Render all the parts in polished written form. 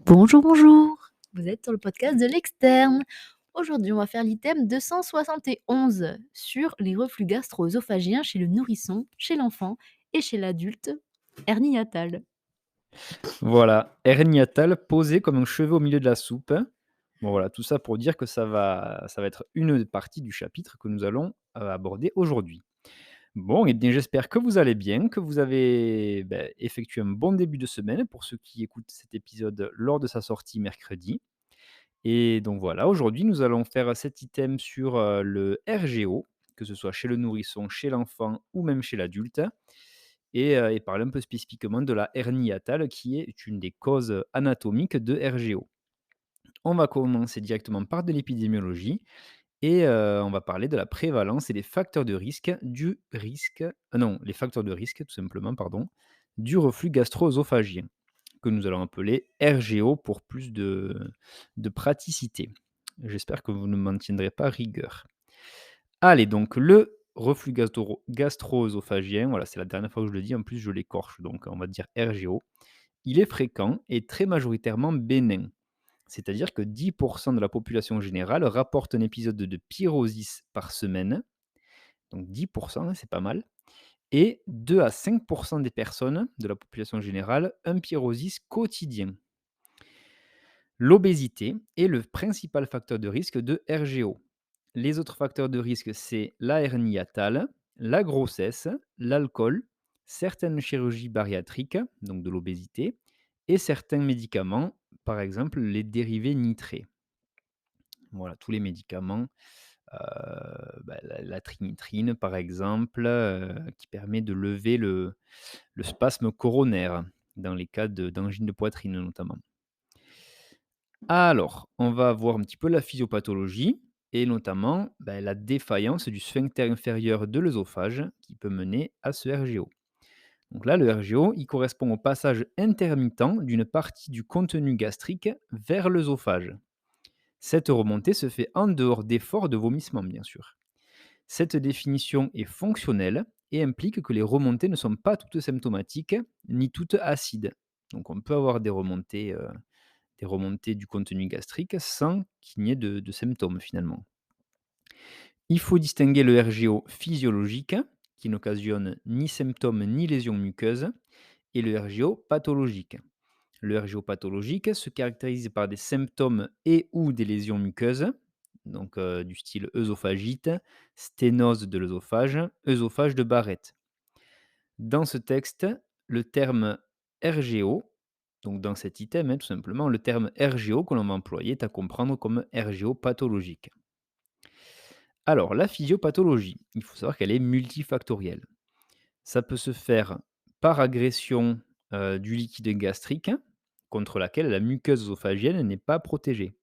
Bonjour, bonjour. Vous êtes sur le podcast de l'externe. Aujourd'hui, on va faire l'item 271 sur les reflux gastro-œsophagiens chez le nourrisson, chez l'enfant et chez l'adulte. Hernie hiatale. Voilà, hernie hiatale posée comme un cheveu au milieu de la soupe. Bon voilà, tout ça pour dire que ça va être une partie du chapitre que nous allons, aborder aujourd'hui. Bon et bien j'espère que vous allez bien, que vous avez, effectué un bon début de semaine pour ceux qui écoutent cet épisode lors de sa sortie mercredi. Et donc voilà, aujourd'hui nous allons faire cet item sur, le RGO, que ce soit chez le nourrisson, chez l'enfant ou même chez l'adulte et parler un peu spécifiquement de la hernie hiatale qui est une des causes anatomiques de RGO. On va commencer directement par de l'épidémiologie on va parler de la prévalence et des facteurs de risque du risque non, les facteurs de risque tout simplement, pardon, du reflux gastro-œsophagien, que nous allons appeler RGO pour plus de praticité. J'espère que vous ne m'en tiendrez pas rigueur. Allez, donc le reflux gastro-œsophagien, voilà, c'est la dernière fois que je le dis, en plus je l'écorche, donc on va dire RGO. Il est fréquent et très majoritairement bénin. C'est-à-dire que 10% de la population générale rapporte un épisode de pyrosis par semaine. Donc 10%, hein, c'est pas mal. Et 2 à 5% des personnes de la population générale, un pyrosis quotidien. L'obésité est le principal facteur de risque de RGO. Les autres facteurs de risque, c'est la hernie hiatale, la grossesse, l'alcool, certaines chirurgies bariatriques, donc de l'obésité, et certains médicaments, par exemple les dérivés nitrés. Voilà, tous les médicaments, la trinitrine par exemple, qui permet de lever le spasme coronaire, dans les cas d'angine de poitrine notamment. Alors, on va voir un petit peu la physiopathologie et notamment, la défaillance du sphincter inférieur de l'œsophage qui peut mener à ce RGO. Donc là, le RGO, il correspond au passage intermittent d'une partie du contenu gastrique vers l'œsophage. Cette remontée se fait en dehors d'efforts de vomissement, bien sûr. Cette définition est fonctionnelle et implique que les remontées ne sont pas toutes symptomatiques ni toutes acides. Donc on peut avoir des remontées du contenu gastrique sans qu'il n'y ait de symptômes finalement. Il faut distinguer le RGO physiologique, qui n'occasionne ni symptômes ni lésions muqueuses, et le RGO pathologique. Le RGO pathologique se caractérise par des symptômes et ou des lésions muqueuses, donc du style œsophagite, sténose de l'œsophage, œsophage de Barrett. Dans ce texte, le terme RGO, donc dans cet item, tout simplement, le terme RGO que l'on va employer est à comprendre comme RGO pathologique. Alors, la physiopathologie, il faut savoir qu'elle est multifactorielle. Ça peut se faire par agression du liquide gastrique, contre laquelle la muqueuse œsophagienne n'est pas protégée.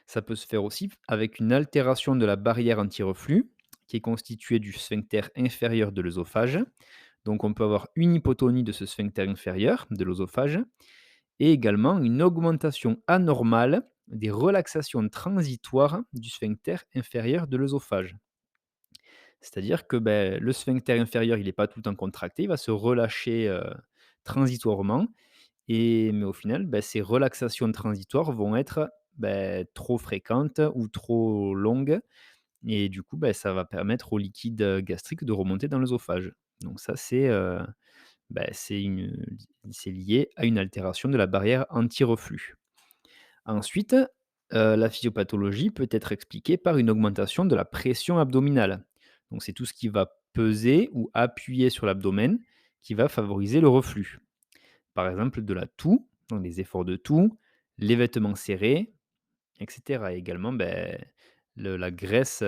Ça peut se faire aussi avec une altération de la barrière anti-reflux, qui est constituée du sphincter inférieur de l'œsophage. Donc on peut avoir une hypotonie de ce sphincter inférieur de l'œsophage et également une augmentation anormale des relaxations transitoires du sphincter inférieur de l'œsophage. C'est-à-dire que le sphincter inférieur, il n'est pas tout le temps contracté, il va se relâcher transitoirement mais au final, ces relaxations transitoires vont être, trop fréquentes ou trop longues et du coup, ça va permettre au liquide, gastrique de remonter dans l'œsophage. Donc ça, c'est lié à une altération de la barrière anti-reflux. Ensuite, la physiopathologie peut être expliquée par une augmentation de la pression abdominale. Donc c'est tout ce qui va peser ou appuyer sur l'abdomen qui va favoriser le reflux. Par exemple, de la toux, donc des efforts de toux, les vêtements serrés, et cetera. Et également, la graisse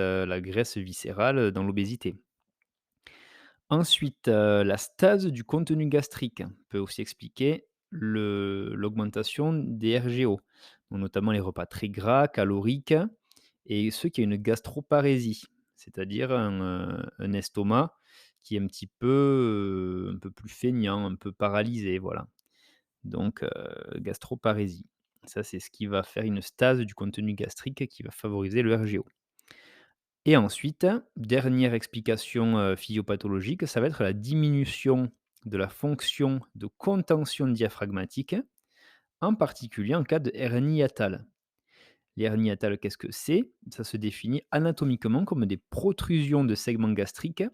viscérale dans l'obésité. Ensuite, la stase du contenu gastrique peut aussi expliquer l'augmentation des RGO, donc notamment les repas très gras, caloriques et ceux qui ont une gastroparésie, c'est-à-dire un estomac qui est un peu plus feignant, un peu paralysé, voilà. Donc gastroparésie. Ça, c'est ce qui va faire une stase du contenu gastrique qui va favoriser le RGO. Et ensuite, dernière explication, physiopathologique, ça va être la diminution de la fonction de contention diaphragmatique en particulier en cas de hernie hiatale. Les hernies hiatales, qu'est-ce que c'est? Ça se définit anatomiquement comme des protrusions de segments gastriques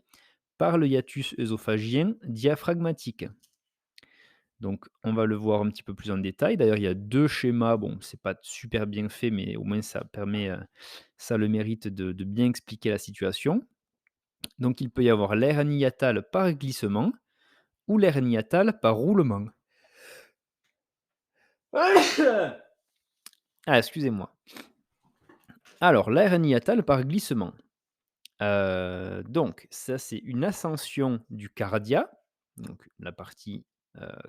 par le hiatus œsophagien diaphragmatique. Donc, on va le voir un petit peu plus en détail. D'ailleurs, il y a 2 schémas. Bon, c'est pas super bien fait, mais au moins ça permet, ça a le mérite de bien expliquer la situation. Donc, il peut y avoir l'hernie hiatale par glissement ou l'hernie hiatale par roulement. Ah, excusez-moi. Alors, l'hernie hiatale par glissement. Donc ça, c'est une ascension du cardia, donc la partie,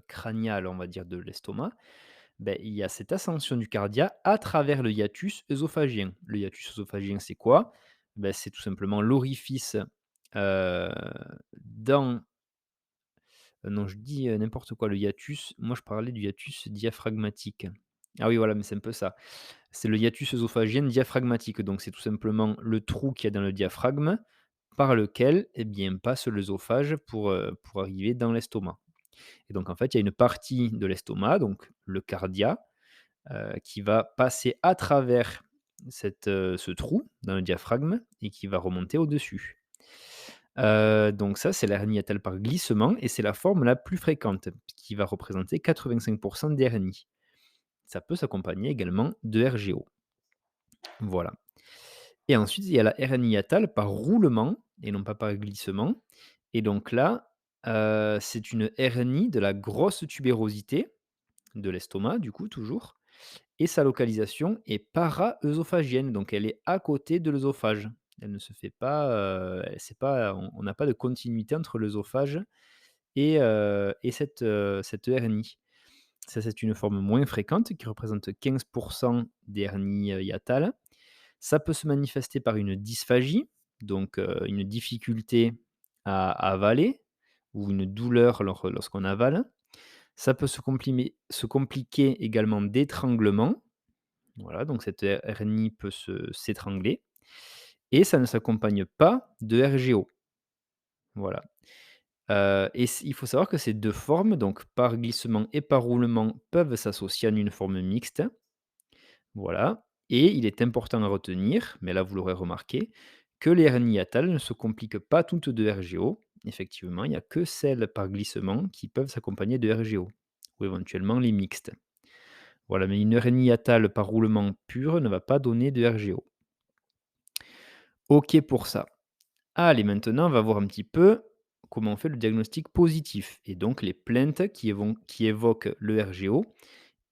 crâniale, on va dire, de l'estomac. Ben il y a cette ascension du cardia à travers le hiatus œsophagien. Le hiatus œsophagien, c'est quoi? Ben c'est tout simplement l'orifice, heu, dans non, je dis, n'importe quoi, le hiatus, moi je parlais du hiatus diaphragmatique. Ah oui, voilà, mais c'est un peu ça. C'est le hiatus œsophagien diaphragmatique, donc c'est tout simplement le trou qu'il y a dans le diaphragme par lequel, eh bien, passe l'œsophage pour arriver dans l'estomac. Et donc en fait, il y a une partie de l'estomac, donc le cardia, qui va passer à travers ce trou dans le diaphragme et qui va remonter au-dessus. Donc ça, c'est l'hernie hiatale par glissement et c'est la forme la plus fréquente, qui va représenter 85 des hernies. Ça peut s'accompagner également de RGO. Voilà. Et ensuite, il y a la hernie hiatale par roulement et non pas par glissement. Et donc là, c'est une hernie de la grosse tubérosité de l'estomac, du coup, toujours, et sa localisation est para-œsophagienne, donc elle est à côté de l'œsophage. Elle ne se fait pas, c'est pas on n'a pas de continuité entre l'œsophage et cette hernie. Ça, c'est une forme moins fréquente qui représente 15 des hernies, hiatales. Ça peut se manifester par une dysphagie, donc une difficulté à avaler ou une douleur lorsqu'on avale. Ça peut se compliquer également d'étranglement. Voilà, donc cette hernie peut s'étrangler et ça ne s'accompagne pas de RGO. Voilà, et il faut savoir que ces 2 formes, donc par glissement et par roulement, peuvent s'associer en une forme mixte. Voilà, et il est important à retenir, mais là vous l'aurez remarqué, que les hernies hiatales ne se compliquent pas toutes de RGO. Effectivement, il n'y a que celles par glissement qui peuvent s'accompagner de RGO ou éventuellement les mixtes. Voilà, mais une hernie hiatale par roulement pur ne va pas donner de RGO. OK pour ça. Allez, maintenant, on va voir un petit peu comment on fait le diagnostic positif et donc les plaintes qui évoquent le RGO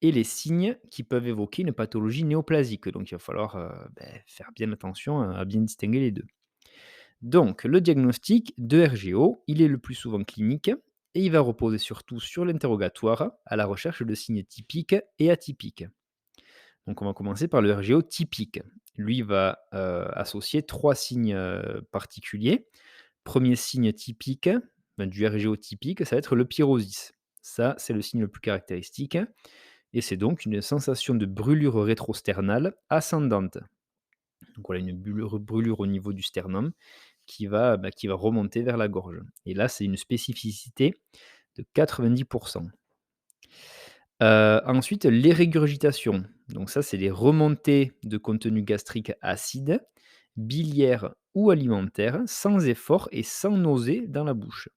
et les signes qui peuvent évoquer une pathologie néoplasique. Donc, il va falloir faire bien attention à bien distinguer les deux. Donc, le diagnostic de RGO, il est le plus souvent clinique et il va reposer surtout sur l'interrogatoire à la recherche de signes typiques et atypiques. Donc, on va commencer par le RGO typique. Lui va associer trois signes particuliers. Premier signe typique du RGO typique, ça va être le pyrosis. Ça, c'est le signe le plus caractéristique et c'est donc une sensation de brûlure rétrosternale ascendante. Donc voilà, une brûlure au niveau du sternum qui va remonter vers la gorge. Et là, c'est une spécificité de 90. Ensuite, les régurgitations. Donc ça, c'est les remontées de contenu gastrique acide, biliaire ou alimentaire, sans effort et sans nausée dans la bouche.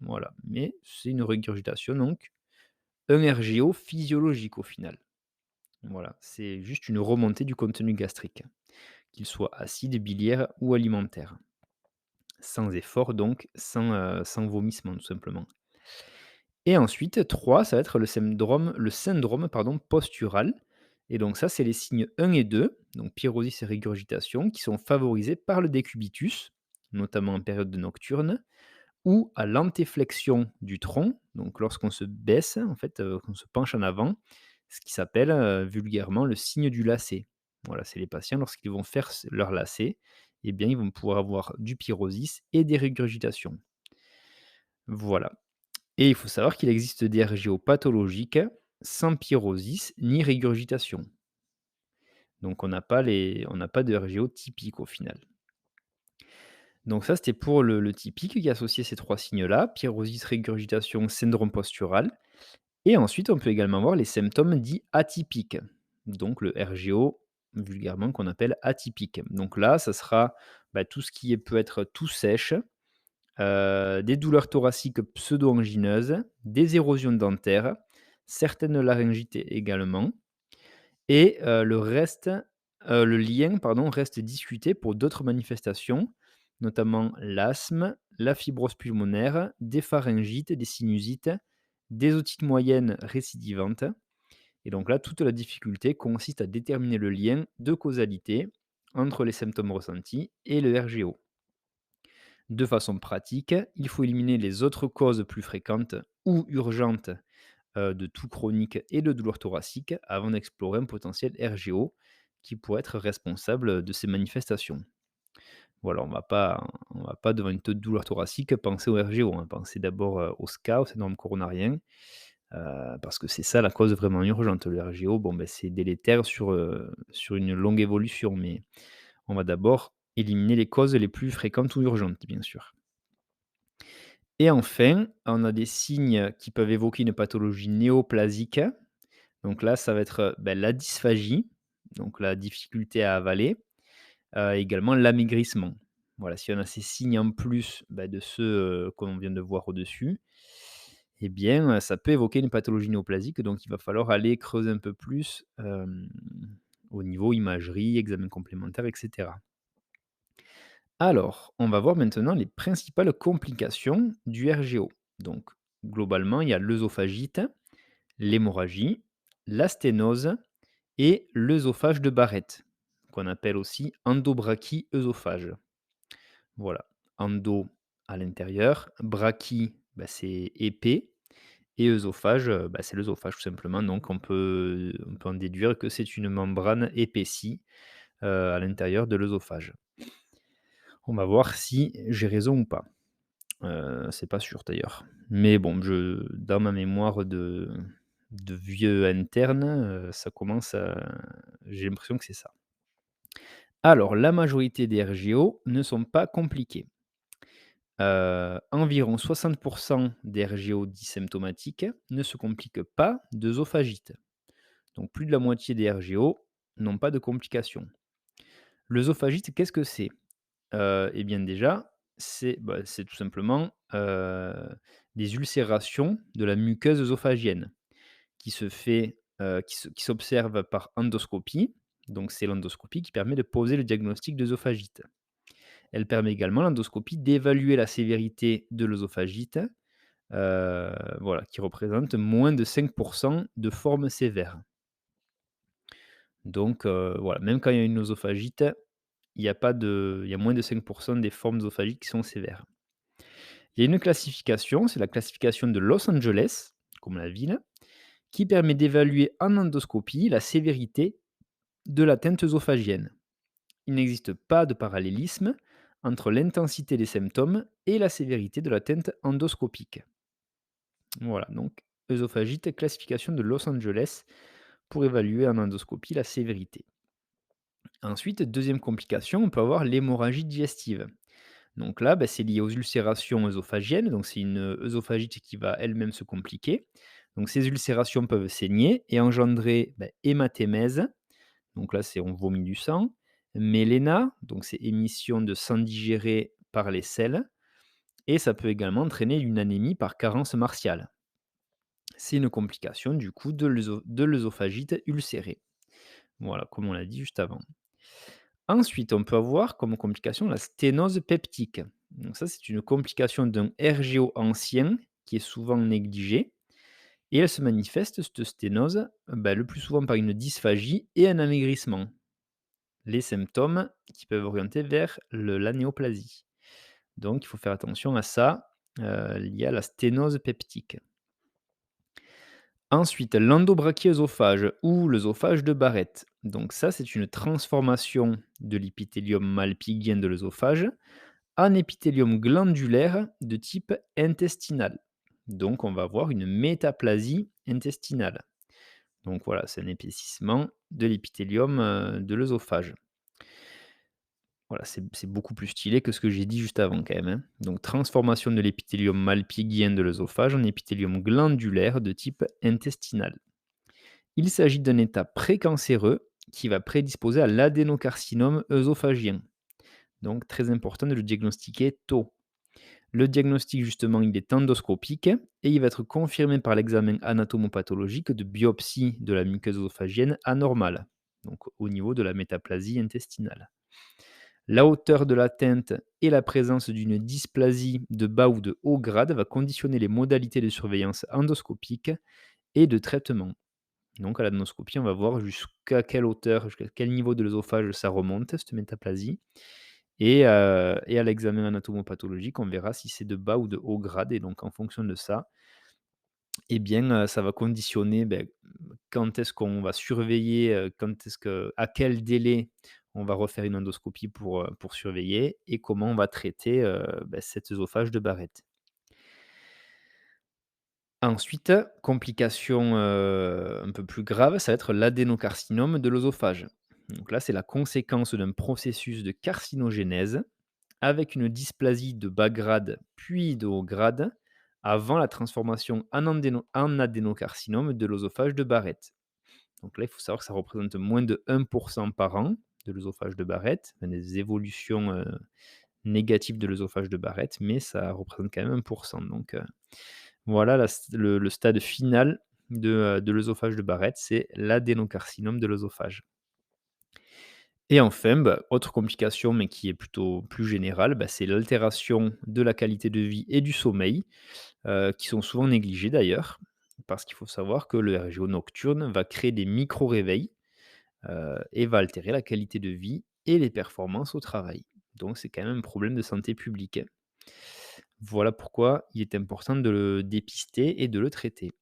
Voilà, mais c'est une régurgitation donc, un RGO physiologique au final. Voilà, c'est juste une remontée du contenu gastrique, qu'il soit acide, biliaire ou alimentaire. Sans effort donc, sans vomissement tout simplement. Et ensuite 3, ça va être le syndrome pardon, postural et donc ça, c'est les signes 1 et 2, donc pyrosis et régurgitation, qui sont favorisés par le décubitus, notamment en période de nocturne, ou à l'antéflexion du tronc, donc lorsqu'on se baisse, en fait, qu'on se penche en avant, ce qui s'appelle, vulgairement le signe du lacet. Voilà, c'est les patients lorsqu'ils vont faire leur lacet, eh bien, ils vont pouvoir avoir du pyrosis et des régurgitations. Voilà. Et il faut savoir qu'il existe des RGO pathologiques sans pyrosis ni régurgitation. Donc on n'a pas de RGO typique au final. Donc ça, c'était pour le typique qui associait ces 3 signes-là, pyrosis, régurgitation, syndrome postural. Et ensuite, on peut également voir les symptômes dits atypiques. Donc le RGO, vulgairement qu'on appelle atypique. Donc là, ça sera tout ce qui peut être toux sèche, des douleurs thoraciques pseudo-angineuses, des érosions dentaires, certaines laryngites également. Et le lien reste discuté pour d'autres manifestations, notamment l'asthme, la fibrose pulmonaire, des pharyngites, des sinusites, des otites moyennes récidivantes. Et donc là, toute la difficulté consiste à déterminer le lien de causalité entre les symptômes ressentis et le RGO. De façon pratique, il faut éliminer les autres causes plus fréquentes ou urgentes de toux chronique et de douleurs thoraciques avant d'explorer un potentiel RGO qui pourrait être responsable de ces manifestations. Voilà, on va pas devant une douleur thoracique penser au RGO, hein. Penser d'abord au SCA, au syndrome coronarien, parce que c'est ça la cause vraiment urgente. Le RGO, bon, c'est délétère sur une longue évolution, mais on va d'abord éliminer les causes les plus fréquentes ou urgentes, bien sûr. Et enfin, on a des signes qui peuvent évoquer une pathologie néoplasique. Donc là, ça va être, la dysphagie, donc la difficulté à avaler, également l'amaigrissement. Voilà, si on a ces signes en plus, de ceux, qu'on vient de voir au-dessus, eh bien, ça peut évoquer une pathologie néoplasique, donc il va falloir aller creuser un peu plus, au niveau imagerie, examen complémentaire et cetera. Alors, on va voir maintenant les principales complications du RGO. Donc, globalement, il y a l'œsophagite, l'hémorragie, la sténose et l'œsophage de Barrett, qu'on appelle aussi endobrachie œsophage. Voilà, endo à l'intérieur, brachie, c'est épais et œsophage, c'est l'œsophage tout simplement. Donc on peut en déduire que c'est une membrane épaissie, à l'intérieur de l'œsophage. On va voir si j'ai raison ou pas. C'est pas sûr d'ailleurs. Mais bon, dans ma mémoire de vieux interne, ça commence à j'ai l'impression que c'est ça. Alors, la majorité des RGO ne sont pas compliqués. Environ 60 des RGO dits symptomatiques ne se compliquent pas d'œsophagite. Donc plus de la moitié des RGO n'ont pas de complications. L'œsophagite, qu'est-ce que c'est? Eh bien déjà, c'est tout simplement, des ulcérations de la muqueuse œsophagienne qui s'observe par endoscopie. Donc c'est l'endoscopie qui permet de poser le diagnostic d'œsophagite. Elle permet également l'endoscopie d'évaluer la sévérité de l'œsophagite, voilà, qui représente moins de 5 de formes sévères. Donc voilà, même quand il y a une œsophagite, il y a moins de 5 des formes œsophagiques qui sont sévères. Il y a une classification, c'est la classification de Los Angeles, comme la ville, qui permet d'évaluer en endoscopie la sévérité de l'atteinte œsophagienne. Il n'existe pas de parallélisme entre l'intensité des symptômes et la sévérité de l'atteinte endoscopique. Voilà, donc œsophagite, classification de Los Angeles pour évaluer en endoscopie la sévérité. Ensuite, deuxième complication, on peut avoir l'hémorragie digestive. Donc là, c'est lié aux ulcérations œsophagiennes, donc c'est une œsophagite qui va elle-même se compliquer. Donc ces ulcérations peuvent saigner et engendrer hématémèse, donc là c'est on vomit du sang, méléna, donc c'est émission de sang digéré par les selles, et ça peut également entraîner une anémie par carence martiale. C'est une complication du coup de l'œsophagite ulcérée. Voilà, comme on l'a dit juste avant. Ensuite, on peut avoir comme complication la sténose peptique. Donc ça, c'est une complication d'un RGO ancien qui est souvent négligé. Et elle se manifeste, cette sténose, le plus souvent par une dysphagie et un amaigrissement. Les symptômes qui peuvent orienter vers l'anéoplasie. Donc il faut faire attention à ça, lié à la sténose peptique. Ensuite, l'endobrachie-œsophage ou l'œsophage de Barrett. Donc ça, c'est une transformation de l'épithélium malpigien de l'œsophage en épithélium glandulaire de type intestinal. Donc on va avoir une métaplasie intestinale. Donc voilà, c'est un épaississement de l'épithélium de l'œsophage. Voilà, c'est beaucoup plus stylé que ce que j'ai dit juste avant quand même, hein. Donc transformation de l'épithélium malpighien de l'œsophage en épithélium glandulaire de type intestinal. Il s'agit d'un état précancéreux qui va prédisposer à l'adénocarcinome œsophagien. Donc très important de le diagnostiquer tôt. Le diagnostic justement, il est endoscopique et il va être confirmé par l'examen anatomopathologique de biopsie de la muqueuse œsophagienne anormale, donc au niveau de la métaplasie intestinale. La hauteur de l'atteinte et la présence d'une dysplasie de bas ou de haut grade va conditionner les modalités de surveillance endoscopique et de traitement. Donc à l'adenoscopie, on va voir jusqu'à quelle hauteur, jusqu'à quel niveau de l'œsophage ça remonte, cette métaplasie. Et à l'examen anatomopathologique, on verra si c'est de bas ou de haut grade. Et donc en fonction de ça, eh bien, ça va conditionner, quand est-ce qu'on va surveiller, à quel délai on va refaire une endoscopie pour surveiller et comment on va traiter, cet œsophage de Barrett. Ensuite, complication, un peu plus grave, ça va être l'adénocarcinome de l'œsophage. Donc là, c'est la conséquence d'un processus de carcinogénèse avec une dysplasie de bas grade puis de haut grade avant la transformation en adénocarcinome de l'œsophage de Barrett. Donc là, il faut savoir que ça représente moins de 1 par an de l'œsophage de Barrett, enfin des évolutions, négatives de l'œsophage de Barrett, mais ça représente quand même 1. Donc voilà le stade final de l'œsophage de Barrett, c'est l'adénocarcinome de l'œsophage. Et enfin, autre complication, mais qui est plutôt plus générale, c'est l'altération de la qualité de vie et du sommeil, qui sont souvent négligés d'ailleurs. Parce qu'il faut savoir que le RGO nocturne va créer des micro-réveils, et va altérer la qualité de vie et les performances au travail. Donc c'est quand même un problème de santé publique, hein. Voilà pourquoi il est important de le dépister et de le traiter.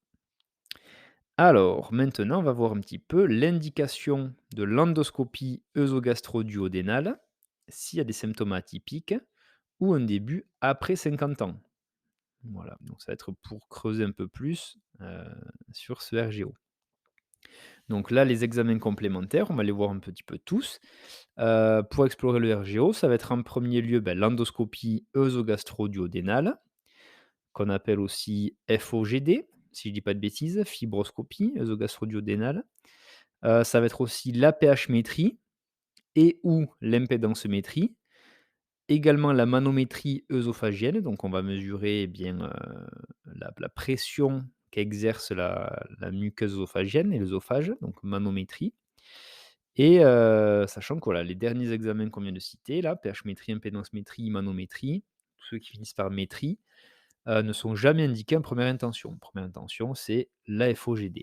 Alors, maintenant, on va voir un petit peu l'indication de l'endoscopie œsogastro-duodénale s'il y a des symptômes atypiques ou un début après 50 ans. Voilà, donc ça va être pour creuser un peu plus sur ce RGO. Donc là, les examens complémentaires, on va les voir un petit peu tous. Pour explorer le RGO, ça va être en premier lieu l'endoscopie œsogastro-duodénale, qu'on appelle aussi FOGD, si je ne dis pas de bêtises, fibroscopie œsogastro-duodénale. Ça va être aussi la pH-métrie et ou l'impédensométrie. Également la manométrie œsophagienne, donc on va mesurer, eh bien, la pression qu'exerce la muqueuse œsophagienne et l'œsophage, donc manométrie. Et sachant que voilà, les derniers examens qu'on vient de citer là, pH-métrie, impédensométrie, manométrie, tous ceux qui finissent par métrie, ne sont jamais indiqués en première intention. Première intention, c'est la FOGD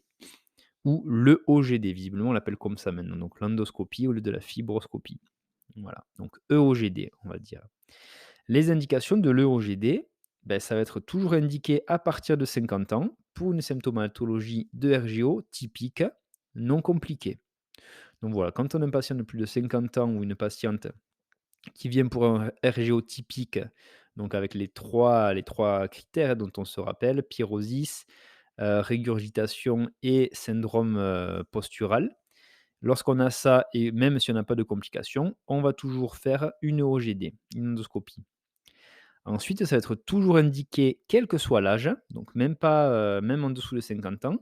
ou le OGD, visiblement on l'appelle comme ça maintenant, donc l'endoscopie au lieu de la fibroscopie. Voilà, donc EOGD, on va dire. Les indications de l'EOGD, ça va être toujours indiqué à partir de 50 ans pour une symptomatologie de RGO typique, non compliquée. Donc voilà, quand on a un patient de plus de 50 ans ou une patiente qui vient pour un RGO typique, donc avec les trois critères dont on se rappelle, pyrosis, régurgitation et syndrome postural. Lorsqu'on a ça et même si on n'a pas de complications, on va toujours faire une EOGD, une endoscopie. Ensuite, ça va être toujours indiqué, quel que soit l'âge, donc même pas, même en dessous de 50 ans,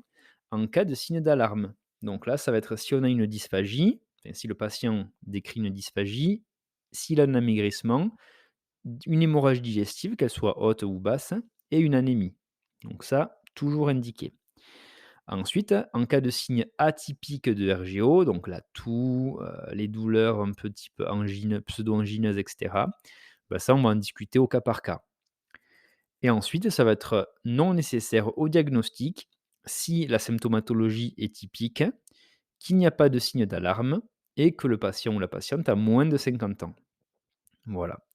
en cas de signe d'alarme. Donc là, ça va être si on a une dysphagie, enfin si le patient décrit une dysphagie, s'il a un amaigrissement, une hémorragie digestive, qu'elle soit haute ou basse, et une anémie. Donc ça, toujours indiqué. Ensuite, en cas de signe atypique de RGO, donc la toux, les douleurs un petit peu pseudo-angineuses, etc., ça, on va en discuter au cas par cas. Et ensuite, ça va être non nécessaire au diagnostic si la symptomatologie est typique, qu'il n'y a pas de signe d'alarme et que le patient ou la patiente a moins de 50 ans. Voilà.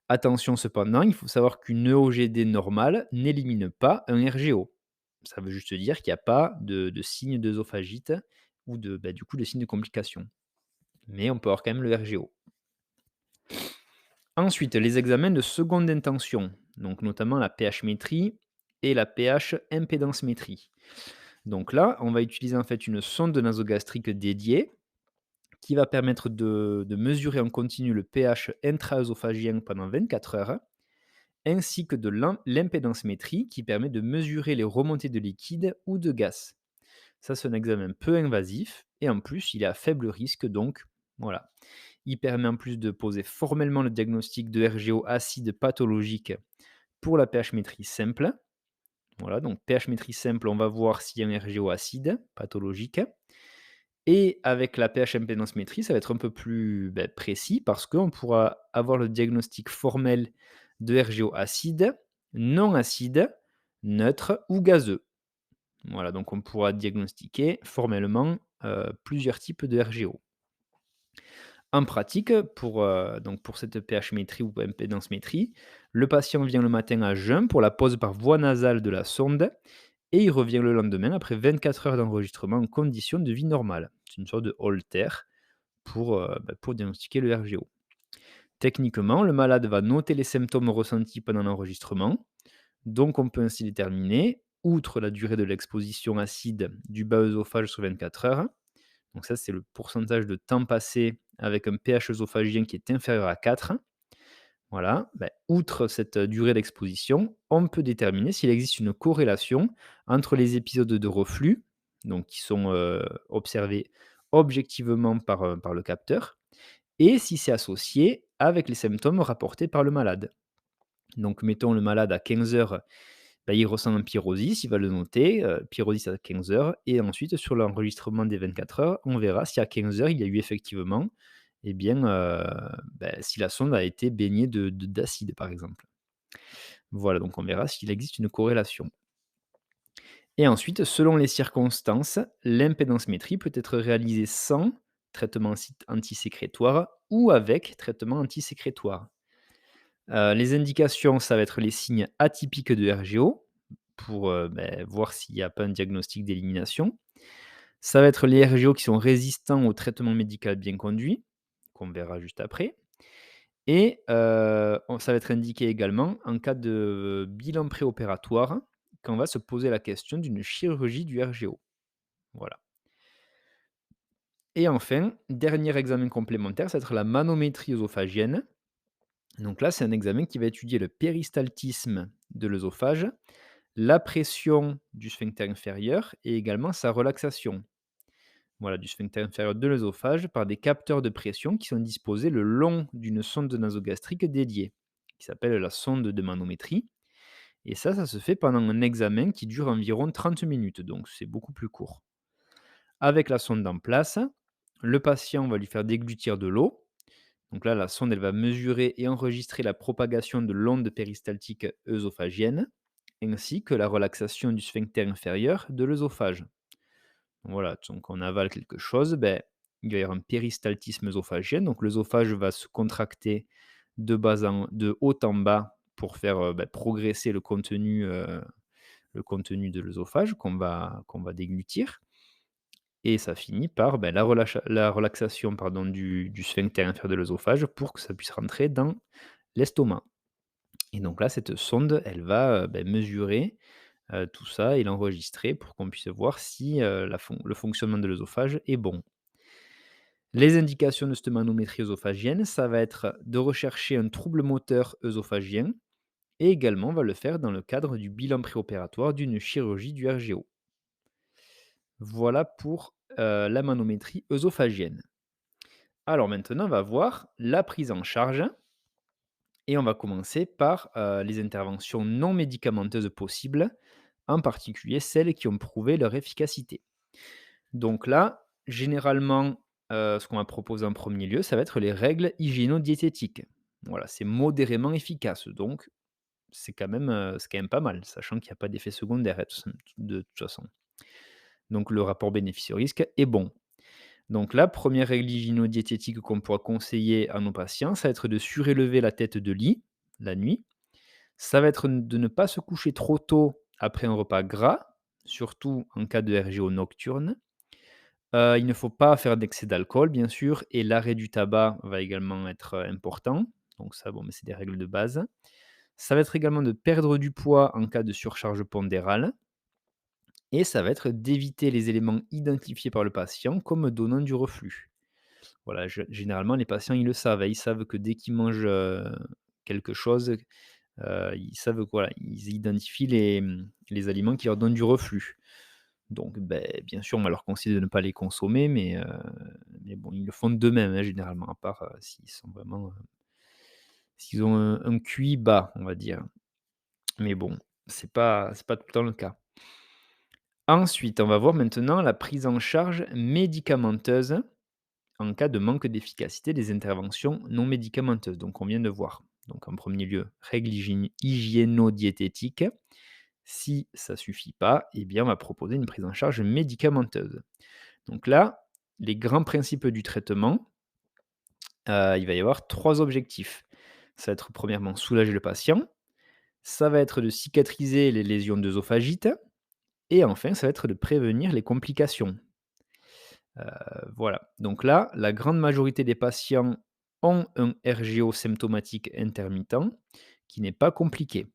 Attention cependant, il faut savoir qu'une EOGD normale n'élimine pas un RGO. Ça veut juste dire qu'il n'y a pas de signe d'œsophagite ou du coup de signe de complication. Mais on peut avoir quand même le RGO. Ensuite, les examens de seconde intention, donc notamment la pH-métrie et la pH-impédensométrie. Donc là, on va utiliser en fait une sonde nasogastrique dédiée qui va permettre de mesurer en continu le pH intra-œsophagien pendant 24 heures, ainsi que de l'impédance-métrie qui permet de mesurer les remontées de liquide ou de gaz. Ça, c'est un examen peu invasif et en plus, il est à faible risque, donc voilà. Il permet en plus de poser formellement le diagnostic de RGO acide pathologique pour la pH-métrie simple. Voilà, donc pH-métrie simple, on va voir s'il y a un RGO acide pathologique. Et avec la pH impédance métrie, ça va être un peu plus précis parce qu'on pourra avoir le diagnostic formel de RGO acide, non acide, neutre ou gazeux. Voilà, donc on pourra diagnostiquer formellement plusieurs types de RGO. En pratique, pour cette pH-métrie ou impédance-métrie, le patient vient le matin à jeun pour la pose par voie nasale de la sonde et il revient le lendemain après 24 heures d'enregistrement en conditions de vie normale. C'est une sorte de holter pour diagnostiquer le RGO. Techniquement, le malade va noter les symptômes ressentis pendant l'enregistrement, donc on peut ainsi déterminer, outre la durée de l'exposition acide du bas œsophage sur 24 heures, donc ça c'est le pourcentage de temps passé avec un pH œsophagien qui est inférieur à 4. Voilà, outre cette durée d'exposition, on peut déterminer s'il existe une corrélation entre les épisodes de reflux, donc qui sont observés objectivement par le capteur, et si c'est associé avec les symptômes rapportés par le malade. Donc mettons le malade à 15 heures, il ressent un pyrosis, il va le noter, pyrosis à 15 heures et ensuite sur l'enregistrement des 24 heures, on verra si à 15 heures, il y a eu effectivement, eh bien, si la sonde a été baignée d'acide, par exemple. Voilà, donc on verra s'il existe une corrélation. Et ensuite, selon les circonstances, l'impédance-métrie peut être réalisée sans traitement antisécrétoire ou avec traitement antisécrétoire. Les indications, ça va être les signes atypiques de RGO pour, voir s'il n'y a pas un diagnostic d'élimination. Ça va être les RGO qui sont résistants au traitement médical bien conduit, qu'on verra juste après. Et ça va être indiqué également en cas de bilan préopératoire, quand on va se poser la question d'une chirurgie du RGO. Voilà. Et enfin, dernier examen complémentaire, ça va être la manométrie œsophagienne. Donc là, c'est un examen qui va étudier le péristaltisme de l'œsophage, la pression du sphincter inférieur et également sa relaxation. Voilà, du sphincter inférieur de l'œsophage par des capteurs de pression qui sont disposés le long d'une sonde nasogastrique dédiée, qui s'appelle la sonde de manométrie. Et ça se fait pendant un examen qui dure environ 30 minutes, donc c'est beaucoup plus court. Avec la sonde en place, le patient va lui faire déglutir de l'eau. Donc là, la sonde, elle va mesurer et enregistrer la propagation de l'onde péristaltique œsophagienne, ainsi que la relaxation du sphincter inférieur de l'œsophage. Voilà, donc on avale quelque chose, il va y avoir un péristaltisme œsophagien. Donc l'œsophage va se contracter de haut en bas pour faire progresser le contenu de l'œsophage qu'on va déglutir. Et ça finit par la relaxation pardon, du sphincter inférieur de l'œsophage pour que ça puisse rentrer dans l'estomac. Et donc là, cette sonde, elle va mesurer tout ça et l'enregistrer pour qu'on puisse voir si le fonctionnement de l'œsophage est bon. Les indications de cette manométrie œsophagienne, ça va être de rechercher un trouble moteur œsophagien et également on va le faire dans le cadre du bilan préopératoire d'une chirurgie du RGO. Voilà pour la manométrie œsophagienne. Alors maintenant, on va voir la prise en charge et on va commencer par les interventions non médicamenteuses possibles, en particulier celles qui ont prouvé leur efficacité. Donc là, généralement, ce qu'on va proposer en premier lieu, ça va être les règles hygiéno-diététiques. Voilà, c'est modérément efficace, donc c'est quand même pas mal, sachant qu'il n'y a pas d'effet secondaire de toute façon. Donc le rapport bénéfice-risque est bon. Donc la première règle hygiéno-diététique qu'on pourra conseiller à nos patients, ça va être de surélever la tête de lit la nuit. Ça va être de ne pas se coucher trop tôt après un repas gras, surtout en cas de RGO nocturne. Il ne faut pas faire d'excès d'alcool, bien sûr, et l'arrêt du tabac va également être, important. Donc ça, bon, mais c'est des règles de base. Ça va être également de perdre du poids en cas de surcharge pondérale et ça va être d'éviter les éléments identifiés par le patient comme donnant du reflux. voilà, généralement les patients ils le savent, hein. Ils savent que dès qu'ils mangent, quelque chose, ils savent que voilà, ils identifient les aliments qui leur donnent du reflux. Donc beh, bien sûr, on va leur conseiller de ne pas les consommer, mais bon, ils le font d'eux-mêmes, hein, généralement, à part, s'ils sont vraiment, s'ils ont un QI bas, on va dire. Mais bon, c'est pas tout le temps le cas. Ensuite, on va voir maintenant la prise en charge médicamenteuse en cas de manque d'efficacité des interventions non médicamenteuses, donc on vient de voir. Donc en premier lieu, règles hygiéno-diététiques. Si ça suffit pas, eh bien, on va proposer une prise en charge médicamenteuse. Donc là, les grands principes du traitement, il va y avoir 3 objectifs. Ça va être premièrement soulager le patient, ça va être de cicatriser les lésions d'œsophagite et enfin ça va être de prévenir les complications. Voilà, donc là, la grande majorité des patients ont un RGO symptomatique intermittent qui n'est pas compliqué.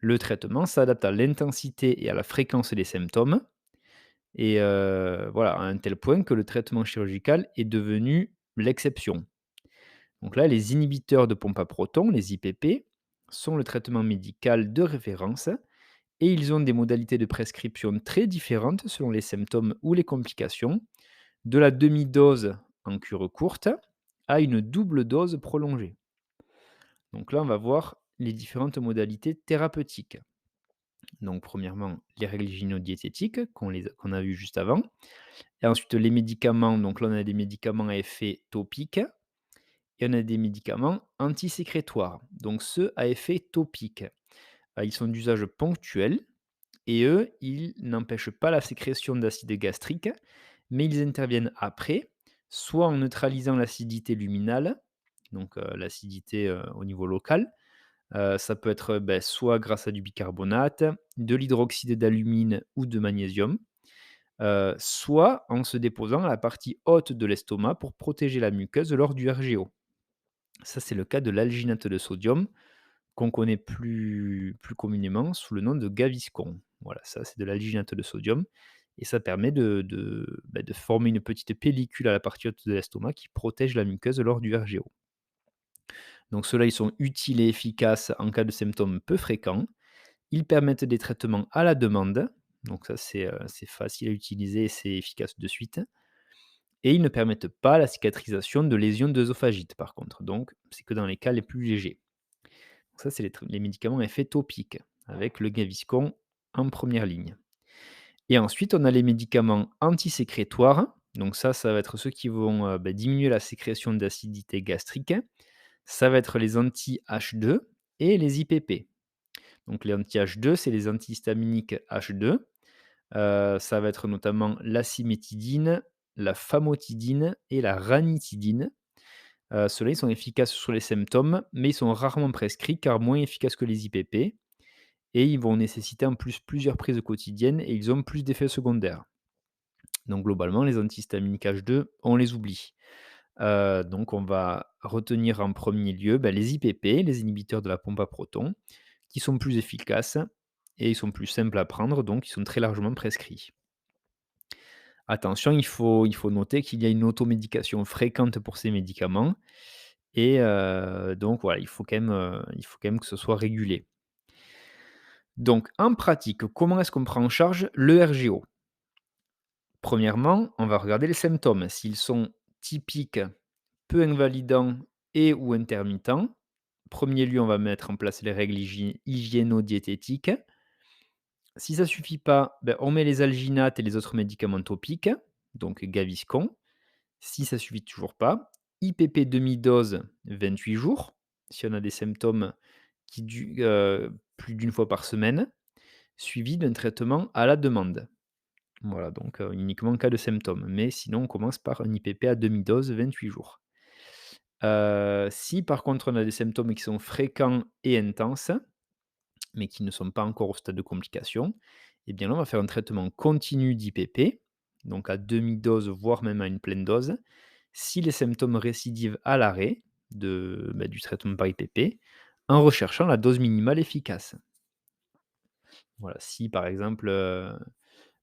Le traitement s'adapte à l'intensité et à la fréquence des symptômes et voilà, à un tel point que le traitement chirurgical est devenu l'exception. Donc là, les inhibiteurs de pompe à protons, les IPP, sont le traitement médical de référence et ils ont des modalités de prescription très différentes selon les symptômes ou les complications, de la demi-dose en cure courte à une double dose prolongée. Donc là, on va voir les différentes modalités thérapeutiques. Donc premièrement, les règles gynédiététiques qu'on a vues juste avant. Et ensuite les médicaments, donc là on a des médicaments à effet topique et on a des médicaments antisécrétoires. Donc ceux à effet topique, ils sont d'usage ponctuel et eux, ils n'empêchent pas la sécrétion d'acide gastrique, mais ils interviennent après, soit en neutralisant l'acidité luminale, donc l'acidité, au niveau local. Ça peut être, soit grâce à du bicarbonate, de l'hydroxyde d'alumine ou de magnésium, soit en se déposant à la partie haute de l'estomac pour protéger la muqueuse lors du RGO. Ça, c'est le cas de l'alginate de sodium, qu'on connaît plus communément sous le nom de Gaviscon. Voilà, ça, c'est de l'alginate de sodium et ça permet de former une petite pellicule à la partie haute de l'estomac qui protège la muqueuse lors du RGO. Donc ceux-là, ils sont utiles et efficaces en cas de symptômes peu fréquents. Ils permettent des traitements à la demande, donc ça, c'est facile à utiliser et c'est efficace de suite. Et ils ne permettent pas la cicatrisation de lésions d'œsophagite par contre, donc c'est que dans les cas les plus légers. Donc ça, c'est les médicaments à effet topique, avec le Gaviscon en première ligne. Et ensuite, on a les médicaments antisécrétoires. Donc ça va être ceux qui vont diminuer la sécrétion d'acidité gastrique. Ça va être les anti-H2 et les IPP. Donc les anti-H2, c'est les antihistaminiques H2. Ça va être notamment la cimétidine, la famotidine et la ranitidine. Ceux-là, ils sont efficaces sur les symptômes, mais ils sont rarement prescrits car moins efficaces que les IPP et ils vont nécessiter en plus plusieurs prises quotidiennes et ils ont plus d'effets secondaires. Donc globalement, les antihistaminiques H2, on les oublie. Donc on va retenir en premier lieu, les IPP, les inhibiteurs de la pompe à protons, qui sont plus efficaces et ils sont plus simples à prendre, donc ils sont très largement prescrits. Attention, il faut noter qu'il y a une automédication fréquente pour ces médicaments et donc voilà, il faut quand même que ce soit régulé. Donc en pratique, comment est-ce qu'on prend en charge le RGO? Premièrement, on va regarder les symptômes. S'ils sont typiques, peu invalidants et ou intermittents, premier lieu, on va mettre en place les règles hygiéno-diététiques. Si ça suffit pas, on met les alginates et les autres médicaments topiques, donc Gaviscon. Si ça suffit toujours pas, IPP demi-dose 28 jours, si on a des symptômes qui durent, plus d'une fois par semaine, suivi d'un traitement à la demande. Voilà, donc uniquement en cas de symptômes, mais sinon on commence par un IPP à demi-dose 28 jours. Si par contre on a des symptômes qui sont fréquents et intenses, mais qui ne sont pas encore au stade de complication, eh bien là on va faire un traitement continu d'IPP, donc à demi-dose, voire même à une pleine dose, si les symptômes récidivent à l'arrêt du traitement par IPP, en recherchant la dose minimale efficace. Voilà, si par exemple,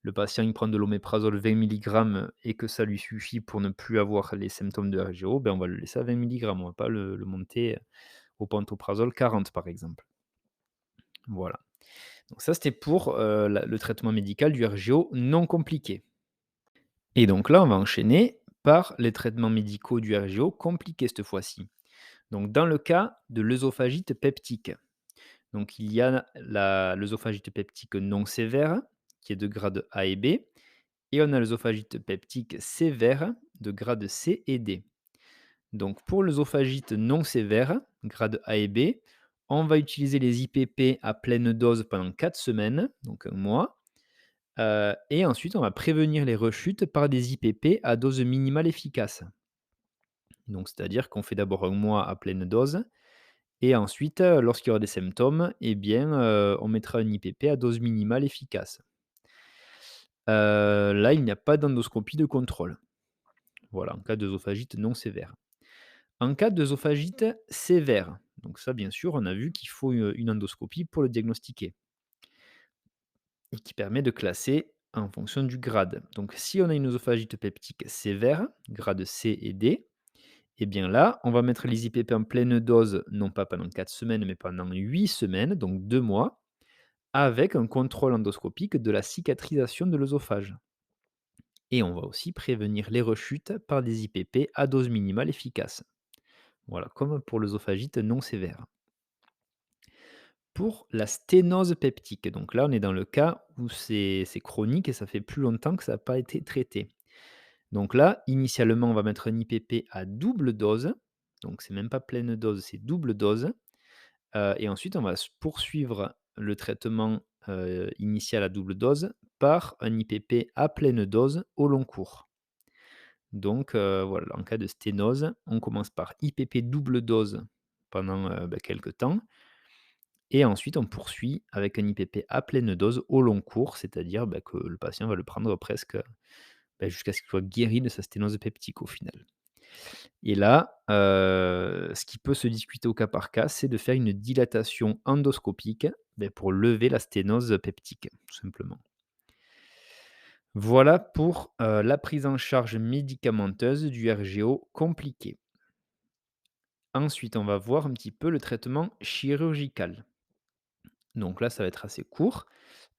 le patient il prend de l'oméprazole 20 milligrammes et que ça lui suffit pour ne plus avoir les symptômes de RGO, ben, on va le laisser à 20 milligrammes. On va pas le monter au pantoprazole 40 par exemple. Voilà. Donc ça, c'était pour, le traitement médical du RGO non compliqué. Et donc là, on va enchaîner par les traitements médicaux du RGO compliqués cette fois-ci. Donc dans le cas de l'œsophagite peptique, donc il y a l'œsophagite peptique non sévère, qui est de grade A et B, et on a l'œsophagite peptique sévère de grade C et D. Donc pour l'œsophagite non sévère, grade A et B, on va utiliser les IPP à pleine dose pendant 4 semaines, donc un mois. Et ensuite, on va prévenir les rechutes par des IPP à dose minimale efficace. Donc c'est-à-dire qu'on fait d'abord un mois à pleine dose et ensuite, lorsqu'il y aura des symptômes, eh bien, on mettra un IPP à dose minimale efficace. Là, il n'y a pas d'endoscopie de contrôle. Voilà, en cas d'œsophagite non sévère. En cas d'œsophagite sévère, donc ça, bien sûr, on a vu qu'il faut, une endoscopie pour le diagnostiquer et qui permet de classer en fonction du grade. Donc si on a une œsophagite peptique sévère, grade C et D, eh bien là, on va mettre les IPP en pleine dose, non pas pendant 4 semaines, mais pendant 8 semaines, donc 2 mois, avec un contrôle endoscopique de la cicatrisation de l'œsophage. Et on va aussi prévenir les rechutes par des IPP à dose minimale efficace. Voilà, comme pour l'œsophagite non sévère. Pour la sténose peptique, donc là, on est dans le cas où c'est chronique et ça fait plus longtemps que ça n'a pas été traité. Donc là, initialement, on va mettre un IPP à double dose, donc c'est même pas pleine dose, c'est double dose. Et ensuite, on va poursuivre le traitement, initial à double dose par un IPP à pleine dose au long cours. Donc, voilà, en cas de sténose, on commence par IPP double dose pendant, quelque temps et ensuite on poursuit avec un IPP à pleine dose au long cours, c'est-à-dire, que le patient va le prendre presque, jusqu'à ce qu'il soit guéri de sa sténose peptique au final. Et là, ce qui peut se discuter au cas par cas, c'est de faire une dilatation endoscopique, pour lever la sténose peptique, tout simplement. Voilà pour, la prise en charge médicamenteuse du RGO compliqué. Ensuite, on va voir un petit peu le traitement chirurgical. Donc là, ça va être assez court.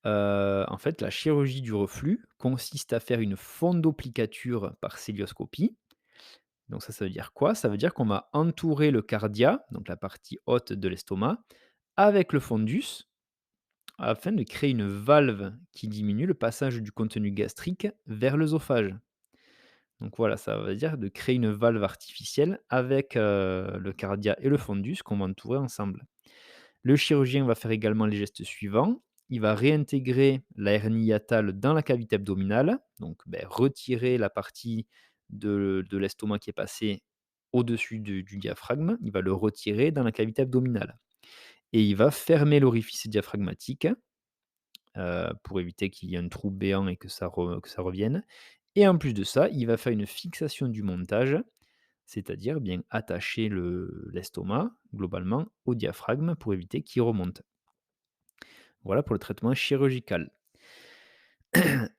En fait, la chirurgie du reflux consiste à faire une fondoplicature par cœlioscopie. Donc ça veut dire quoi? Ça veut dire qu'on va entourer le cardia, donc la partie haute de l'estomac, avec le fondus, afin de créer une valve qui diminue le passage du contenu gastrique vers l'œsophage. Donc voilà, ça veut dire de créer une valve artificielle avec, le cardia et le fondus qu'on va entourer ensemble. Le chirurgien va faire également les gestes suivants. Il va réintégrer la hernie hiatale dans la cavité abdominale, donc retirer la partie de l'estomac qui est passée au-dessus du diaphragme. Il va le retirer dans la cavité abdominale et il va fermer l'orifice diaphragmatique, pour éviter qu'il y ait un trou béant et que ça revienne et en plus de ça, il va faire une fixation du montage, c'est-à-dire bien attacher l'estomac globalement au diaphragme pour éviter qu'il remonte. Voilà pour le traitement chirurgical.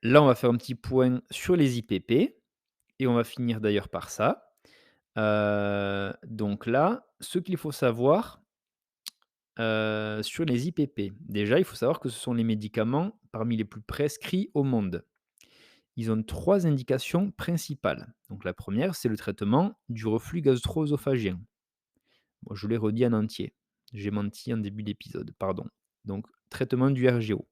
Là, on va faire un petit point sur les IPP et on va finir d'ailleurs par ça. Donc là, ce qu'il faut savoir, sur les IPP. Déjà, il faut savoir que ce sont les médicaments parmi les plus prescrits au monde. Ils ont 3 indications principales. Donc la première, c'est le traitement du reflux gastro-œsophagien. Bon, je l'ai redit en entier. J'ai menti en début d'épisode, pardon. Donc traitement du RGO.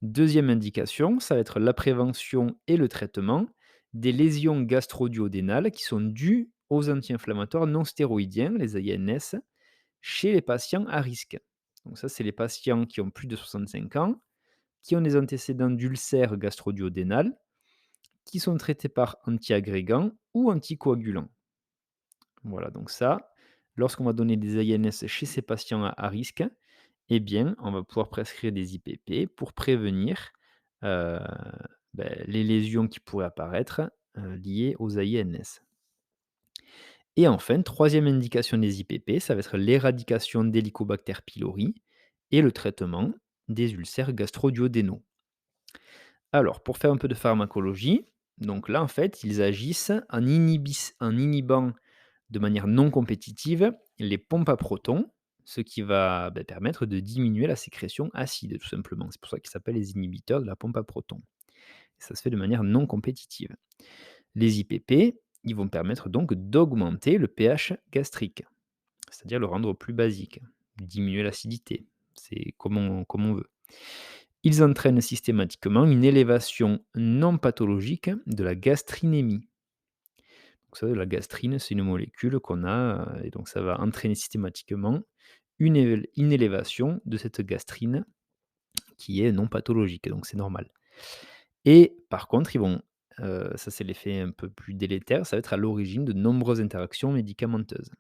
Deuxième indication, ça va être la prévention et le traitement des lésions gastro-duodénales qui sont dues aux anti-inflammatoires non stéroïdiens, les AINS, chez les patients à risque. Donc ça, c'est les patients qui ont plus de 65 ans, qui ont des antécédents d'ulcères gastro-duodénal, qui sont traités par antiagrégants ou anticoagulants. Voilà, donc ça, lorsqu'on va donner des AINS chez ces patients à risque, eh bien, on va pouvoir prescrire des IPP pour prévenir, heu, les lésions qui pourraient apparaître, liées aux AINS. Et enfin, troisième indication des IPP, ça va être l'éradication d'Helicobacter pylori et le traitement des ulcères gastro-duodénaux. Alors, pour faire un peu de pharmacologie, donc là, en fait, ils agissent en inhibant de manière non compétitive les pompes à protons, ce qui va permettre de diminuer la sécrétion acide, tout simplement. C'est pour ça qu'ils s'appellent les inhibiteurs de la pompe à protons. Ça se fait de manière non compétitive. Les IPP, ils vont permettre donc d'augmenter le pH gastrique, c'est-à-dire le rendre plus basique, diminuer l'acidité. C'est comme on veut. Ils entraînent systématiquement une élévation non pathologique de la gastrinémie. Donc ça, la gastrine, c'est une molécule qu'on a, et donc ça va entraîner systématiquement une élévation de cette gastrine qui est non pathologique, donc c'est normal. Et par contre, ils vont, ça c'est l'effet un peu plus délétère, ça va être à l'origine de nombreuses interactions médicamenteuses.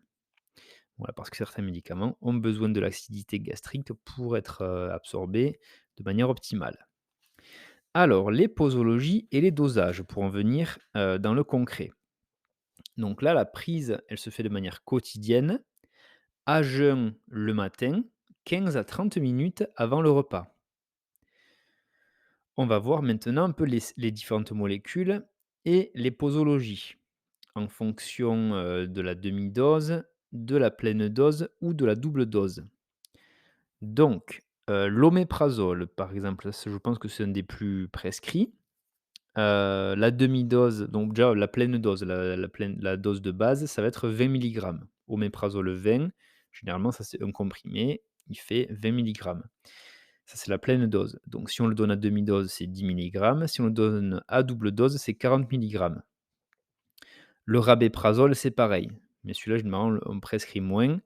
Voilà, parce que certains médicaments ont besoin de l'acidité gastrique pour être, absorbés de manière optimale. Alors, les posologies et les dosages pour en venir, dans le concret. Donc là, la prise, elle se fait de manière quotidienne, à jeun le matin, 15 à 30 minutes avant le repas. On va voir maintenant un peu les différentes molécules et les posologies, en fonction, de la demi-dose, de la pleine dose ou de la double dose. Donc, l'oméprazole, par exemple, ça je pense que c'est un des plus prescrits. La demi-dose, donc déjà la pleine dose, la dose de base, ça va être 20 milligrammes. Oméprazole 20, généralement ça c'est un comprimé, il fait 20 milligrammes. Ça c'est la pleine dose. Donc si on le donne à demi-dose, c'est 10 milligrammes. Si on le donne à double dose, c'est 40 milligrammes. Le rabéprazole, c'est pareil, mais celui-là généralement on prescrit moins.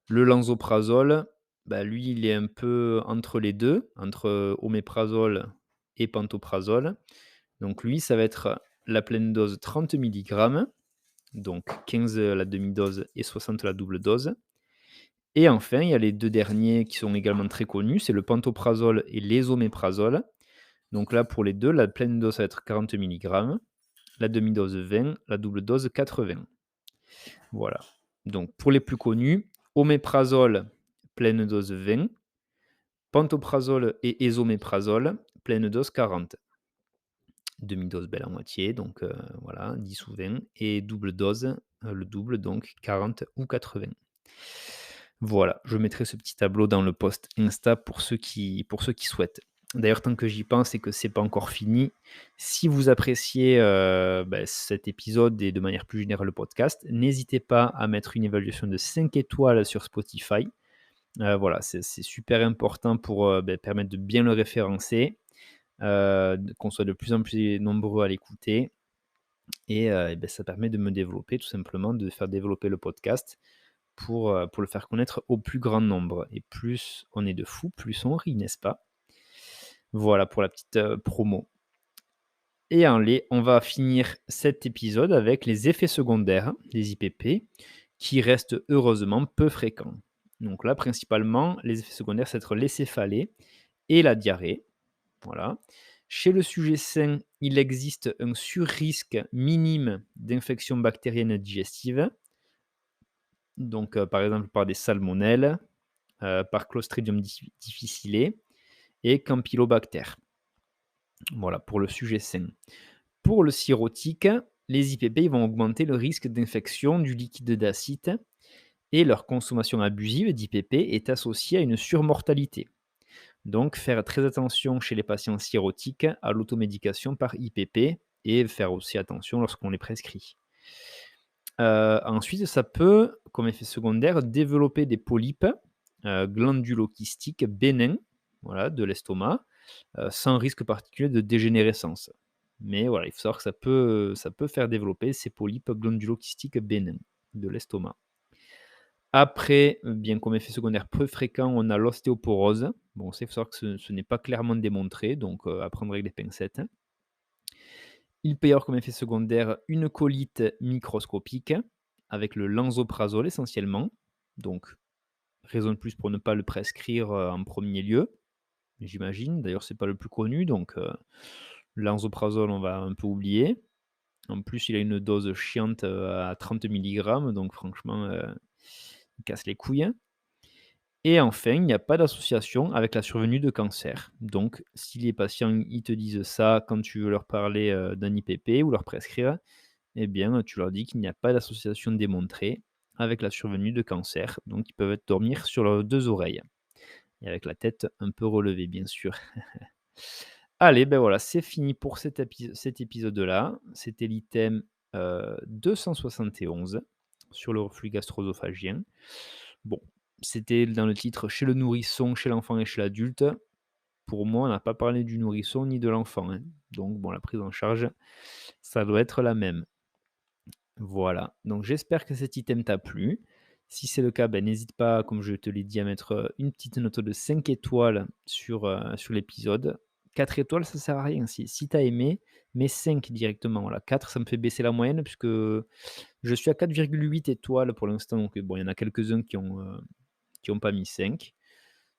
Le lansoprazole, bah, lui, il est un peu entre les 2, entre, oméprazole et pantoprazole. Donc lui, ça va être la pleine dose 30 milligrammes, donc 15 la demi-dose et 60 la double dose. Et enfin, il y a les 2 derniers qui sont également très connus, c'est le pantoprazole et l'esoméprazole. Donc là, pour les 2, la pleine dose, ça va être 40 milligrammes, la demi-dose 20, la double dose 80. Voilà. Donc pour les plus connus, oméprazole, pleine dose 20, pantoprazole et esoméprazole, pleine dose 40. Demi-dose, belle à moitié, donc voilà, 10 ou 20 et double dose, le double, donc 40 ou 80. Voilà, je mettrai ce petit tableau dans le post Insta pour ceux qui souhaitent. D'ailleurs, tant que j'y pense et que c'est pas encore fini, si vous appréciez, cet épisode et de manière plus générale le podcast, n'hésitez pas à mettre une évaluation de 5 étoiles sur Spotify. Voilà, c'est super important pour, permettre de bien le référencer, qu'on soit de plus en plus nombreux à l'écouter et ça permet de me développer tout simplement, de faire développer le podcast pour le faire connaître au plus grand nombre et plus on est de fous, plus on rit, n'est-ce pas? Voilà pour la petite, promo et allez, on va finir cet épisode avec les effets secondaires des IPP qui restent heureusement peu fréquents. Donc là, principalement, les effets secondaires, ça va être les céphalées et la diarrhée. Voilà. Chez le sujet sain, il existe un surrisque minime d'infection bactérienne digestive, donc par exemple par des salmonelles, par Clostridium difficile et Campylobacter. Voilà pour le sujet sain. Pour le cirrhotique, les IPP ils vont augmenter le risque d'infection du liquide d'acide et leur consommation abusive d'IPP est associée à une surmortalité. Donc, faire très attention chez les patients cirrhotiques à l'automédication par IPP et faire aussi attention lorsqu'on les prescrit. Ensuite, ça peut, comme effet secondaire, développer des polypes glandulokystiques bénins, voilà, de l'estomac, sans risque particulier de dégénérescence. Mais voilà, il faut savoir que ça peut faire développer ces polypes glandulokystiques bénins de l'estomac. Après, bien comme effet secondaire peu fréquent, on a l'ostéoporose. Bon, ça, il faut savoir que ce n'est pas clairement démontré, donc à prendre avec des pincettes. Il peut y avoir comme effet secondaire une colite microscopique avec le lansoprazole essentiellement. Donc, raison de plus pour ne pas le prescrire, en premier lieu, j'imagine. D'ailleurs, c'est pas le plus connu, donc lansoprazole, on va un peu oublier. En plus, il a une dose chiante, à 30 milligrammes, donc franchement, il casse les couilles. Et enfin, il n'y a pas d'association avec la survenue de cancer. Donc, si les patients, ils te disent ça quand tu veux leur parler, d'un IPP ou leur prescrire, eh bien, tu leur dis qu'il n'y a pas d'association démontrée avec la survenue de cancer. Donc ils peuvent dormir sur leurs 2 oreilles et avec la tête un peu relevée, bien sûr. Allez, ben voilà, c'est fini pour cet épisode-là. C'était l'item, 271 sur le reflux gastro-œsophagien. Bon, c'était dans le titre «Chez le nourrisson, chez l'enfant et chez l'adulte». Pour moi, on n'a pas parlé du nourrisson ni de l'enfant, hein. Donc bon, la prise en charge, ça doit être la même. Voilà, donc j'espère que cet item t'a plu. Si c'est le cas, ben, n'hésite pas, comme je te l'ai dit, à mettre, une petite note de 5 étoiles sur l'épisode. 4 étoiles, ça sert à rien. Si tu as aimé, mets 5 directement. Voilà, 4, ça me fait baisser la moyenne puisque je suis à 4,8 étoiles pour l'instant, donc bon, il y en a quelques-uns qui ont pas mis 5.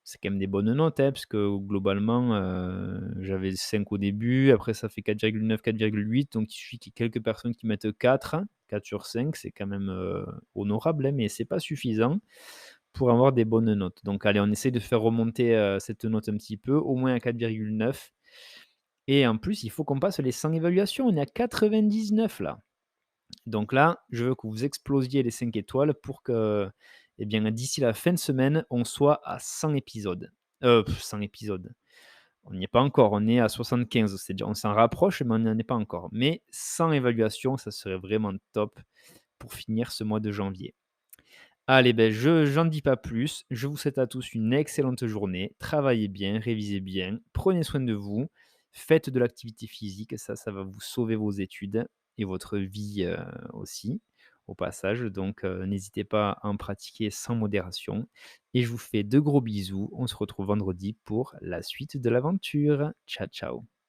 C'est quand même des bonnes notes, hein, parce que globalement, j'avais 5 au début, après ça fait 4,9, 4,8, donc il suffit qu'il y ait quelques personnes qui mettent 4 sur 5, c'est quand même, honorable, hein, mais c'est pas suffisant pour avoir des bonnes notes. Donc allez, on essaie de faire remonter, cette note un petit peu, au moins à 4,9 et en plus, il faut qu'on passe les 100 évaluations, on est à 99 là. Donc là, je veux que vous explosiez les 5 étoiles pour que, eh bien, d'ici la fin de semaine, on soit à 100 épisodes. 100 épisodes. On n'y est pas encore, on est à 75. C'est déjà on s'en rapproche, mais on n'y en est pas encore. Mais 100 évaluations, ça serait vraiment top pour finir ce mois de janvier. Allez, ben, je j'en dis pas plus. Je vous souhaite à tous une excellente journée. Travaillez bien, révisez bien, prenez soin de vous, faites de l'activité physique, ça va vous sauver vos études et votre vie, aussi, au passage. Donc, n'hésitez pas à en pratiquer sans modération et je vous fais de gros bisous. On se retrouve vendredi pour la suite de l'aventure. Ciao, ciao.